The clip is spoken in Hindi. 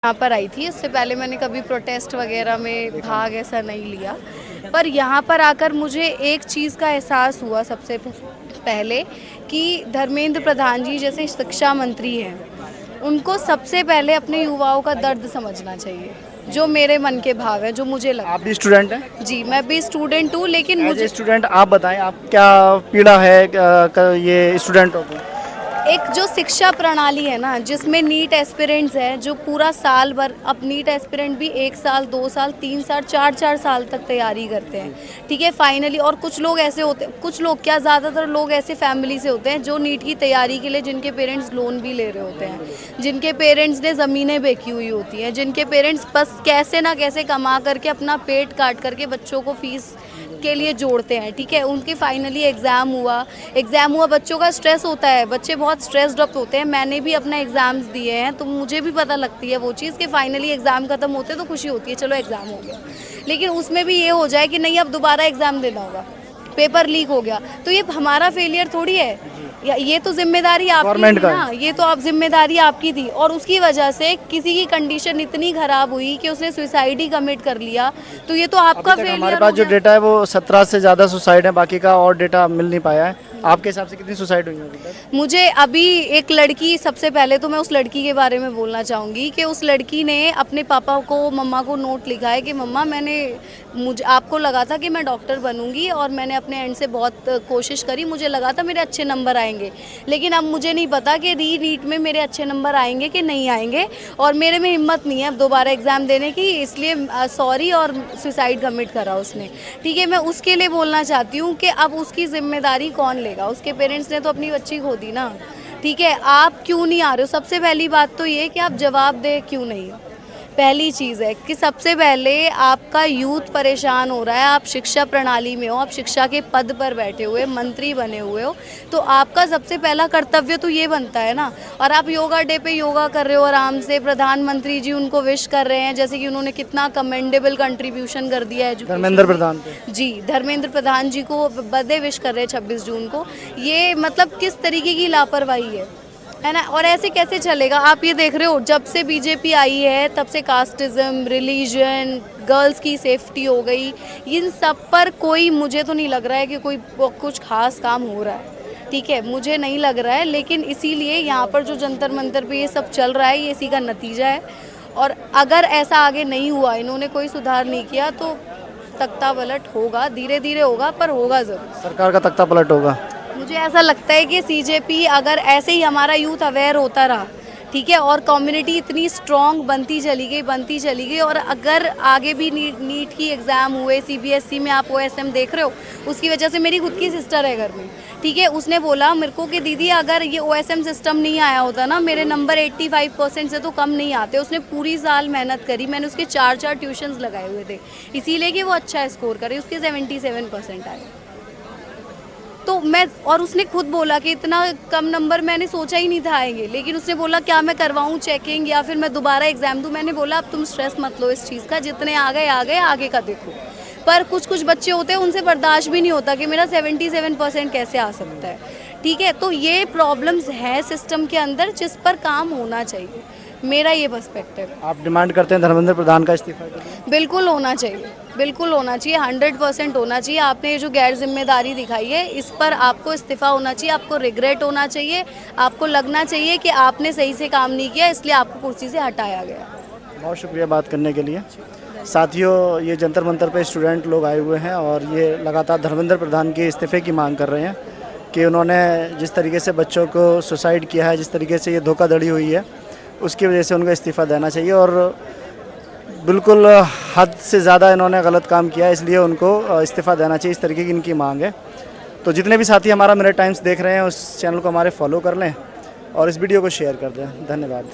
यहाँ पर आई थी। इससे पहले मैंने कभी प्रोटेस्ट वगैरह में भाग ऐसा नहीं लिया, पर यहाँ पर आकर मुझे एक चीज़ का एहसास हुआ सबसे पहले कि धर्मेंद्र प्रधान जी जैसे शिक्षा मंत्री हैं, उनको सबसे पहले अपने युवाओं का दर्द समझना चाहिए, जो मेरे मन के भाव है, जो मुझे लगता है। आप भी स्टूडेंट हैं? जी, मैं भी स्टूडेंट हूँ, लेकिन मुझे स्टूडेंट आप बताएं, आप क्या पीड़ा है ये स्टूडेंटों को? एक जो शिक्षा प्रणाली है ना, जिसमें नीट एस्पिरेंट्स है, जो पूरा साल भर, अब नीट एस्पिरेंट भी 1 साल 2 साल 3 साल 4 साल तक तैयारी करते हैं, ठीक है, फाइनली। और कुछ लोग ऐसे होते हैं, कुछ लोग क्या, ज़्यादातर लोग ऐसे फैमिली से होते हैं जो नीट की तैयारी के लिए, जिनके पेरेंट्स लोन भी ले रहे होते हैं, जिनके पेरेंट्स ने ज़मीनें बेची हुई होती हैं, जिनके पेरेंट्स बस कैसे ना कैसे कमा करके अपना पेट काट करके बच्चों को फीस के लिए जोड़ते हैं, ठीक है। उनके फाइनली एग्ज़ाम हुआ, बच्चों का स्ट्रेस होता है, बच्चे बहुत स्ट्रेस्ड अप होते हैं। मैंने भी अपना एग्ज़ाम्स दिए हैं, तो मुझे भी पता लगती है वो चीज़ कि फाइनली एग्ज़ाम ख़त्म होते तो खुशी होती है, चलो एग्ज़ाम हो गया। लेकिन उसमें भी ये हो जाए कि नहीं, अब दोबारा एग्ज़ाम देना होगा, पेपर लीक हो गया, तो ये हमारा फेलियर थोड़ी है, ये तो जिम्मेदारी आपकी थी ना, ये तो आप जिम्मेदारी आपकी थी। और उसकी वजह से किसी की कंडीशन इतनी ख़राब हुई कि उसने सुसाइड ही कमिट कर लिया, तो ये तो आपका फेलियर। हमारे पास जो डेटा है वो 17 से ज़्यादा सुसाइड है, बाकी का और डेटा मिल नहीं पाया है। आपके हिसाब से कितनी सुसाइड हुई है? मुझे अभी एक लड़की, सबसे पहले तो मैं उस लड़की के बारे में बोलना चाहूँगी कि उस लड़की ने अपने पापा को, मम्मा को नोट लिखा है कि मम्मा, मुझे आपको लगा था कि मैं डॉक्टर बनूंगी और मैंने अपने एंड से बहुत कोशिश करी, मुझे लगा था मेरे अच्छे नंबर आएंगे, लेकिन अब मुझे नहीं पता कि नीट में मेरे अच्छे नंबर आएंगे कि नहीं आएंगे, और मेरे में हिम्मत नहीं है अब दोबारा एग्ज़ाम देने की, इसलिए सॉरी, और सुसाइड कमिट करा उसने, ठीक है। मैं उसके लिए बोलना चाहती हूँ कि अब उसकी जिम्मेदारी कौन लेगा? उसके पेरेंट्स ने तो अपनी बच्ची खो दी ना, ठीक है। आप क्यों नहीं आ रहे हो? सबसे पहली बात तो ये कि आप जवाब दे क्यों नहीं हो, पहली चीज़ है कि सबसे पहले आपका यूथ परेशान हो रहा है, आप शिक्षा प्रणाली में हो, आप शिक्षा के पद पर बैठे हुए, मंत्री बने हुए हो, तो आपका सबसे पहला कर्तव्य तो ये बनता है ना। और आप योगा डे पे योगा कर रहे हो आराम से, प्रधानमंत्री जी उनको विश कर रहे हैं, जैसे कि उन्होंने कितना कमेंडेबल कंट्रीब्यूशन कर दिया है धर्मेंद्र प्रधान जी, धर्मेंद्र प्रधान जी को बर्थडे विश कर रहे हैं 26 जून को। ये मतलब किस तरीके की लापरवाही है ना। और ऐसे कैसे चलेगा? आप ये देख रहे हो, जब से बीजेपी आई है तब से कास्टिज्म, रिलीजन, गर्ल्स की सेफ्टी हो गई, इन सब पर कोई, मुझे तो नहीं लग रहा है कि कोई कुछ खास काम हो रहा है, ठीक है, मुझे नहीं लग रहा है। लेकिन इसीलिए यहाँ पर जो जंतर मंतर पे ये सब चल रहा है, ये इसी का नतीजा है। और अगर ऐसा आगे नहीं हुआ, इन्होंने कोई सुधार नहीं किया, तो तख्ता पलट होगा, धीरे धीरे होगा, पर होगा ज़रूर। सरकार का तख्ता पलट होगा। मुझे ऐसा लगता है कि सीजेपी, अगर ऐसे ही हमारा यूथ अवेयर होता रहा, ठीक है, और कम्युनिटी इतनी स्ट्रॉन्ग बनती चली गई, और अगर आगे भी नीट की एग्ज़ाम हुए, सीबीएसई में आप ओएसएम देख रहे हो, उसकी वजह से, मेरी खुद की सिस्टर है घर में, ठीक है, उसने बोला मेरे को कि दीदी, अगर ये ओएसएम सिस्टम नहीं आया होता ना, मेरे नंबर 85% से तो कम नहीं आते। उसने पूरी साल मेहनत करी, मैंने उसके 4 ट्यूशन्स लगाए हुए थे, इसीलिए कि वो अच्छा स्कोर करे, उसके 77% आए। तो और उसने खुद बोला कि इतना कम नंबर मैंने सोचा ही नहीं था आएंगे, लेकिन उसने बोला क्या मैं करवाऊँ चेकिंग या फिर मैं दोबारा एग्ज़ाम दूँ? मैंने बोला अब तुम स्ट्रेस मत लो इस चीज़ का, जितने आ गए आगे का देखो। पर कुछ बच्चे होते हैं, उनसे बर्दाश्त भी नहीं होता कि मेरा 77% कैसे आ सकता है, ठीक है। तो ये प्रॉब्लम्स है सिस्टम के अंदर, जिस पर काम होना चाहिए, मेरा ये पर्सपेक्टिव है। आप डिमांड करते हैं धर्मेंद्र प्रधान का इस्तीफा? बिल्कुल होना चाहिए, बिल्कुल होना चाहिए, 100% होना चाहिए। आपने ये जो गैर जिम्मेदारी दिखाई है, इस पर आपको इस्तीफा होना चाहिए, आपको रिग्रेट होना चाहिए, आपको लगना चाहिए कि आपने सही से काम नहीं किया, इसलिए आपको कुर्सी से हटाया गया। बहुत शुक्रिया बात करने के लिए। साथियों, ये जंतर मंतर पे स्टूडेंट लोग आए हुए हैं और ये लगातार धर्मेंद्र प्रधान के इस्तीफे की मांग कर रहे हैं कि उन्होंने जिस तरीके से बच्चों को सुसाइड किया है, जिस तरीके से ये धोखाधड़ी हुई है, उसकी वजह से उनको इस्तीफ़ा देना चाहिए। और बिल्कुल हद से ज़्यादा इन्होंने गलत काम किया है, इसलिए उनको इस्तीफ़ा देना चाहिए, इस तरीके की इनकी मांग है। तो जितने भी साथी हमारा मिनट टाइम्स देख रहे हैं, उस चैनल को हमारे फॉलो कर लें और इस वीडियो को शेयर कर दें। धन्यवाद।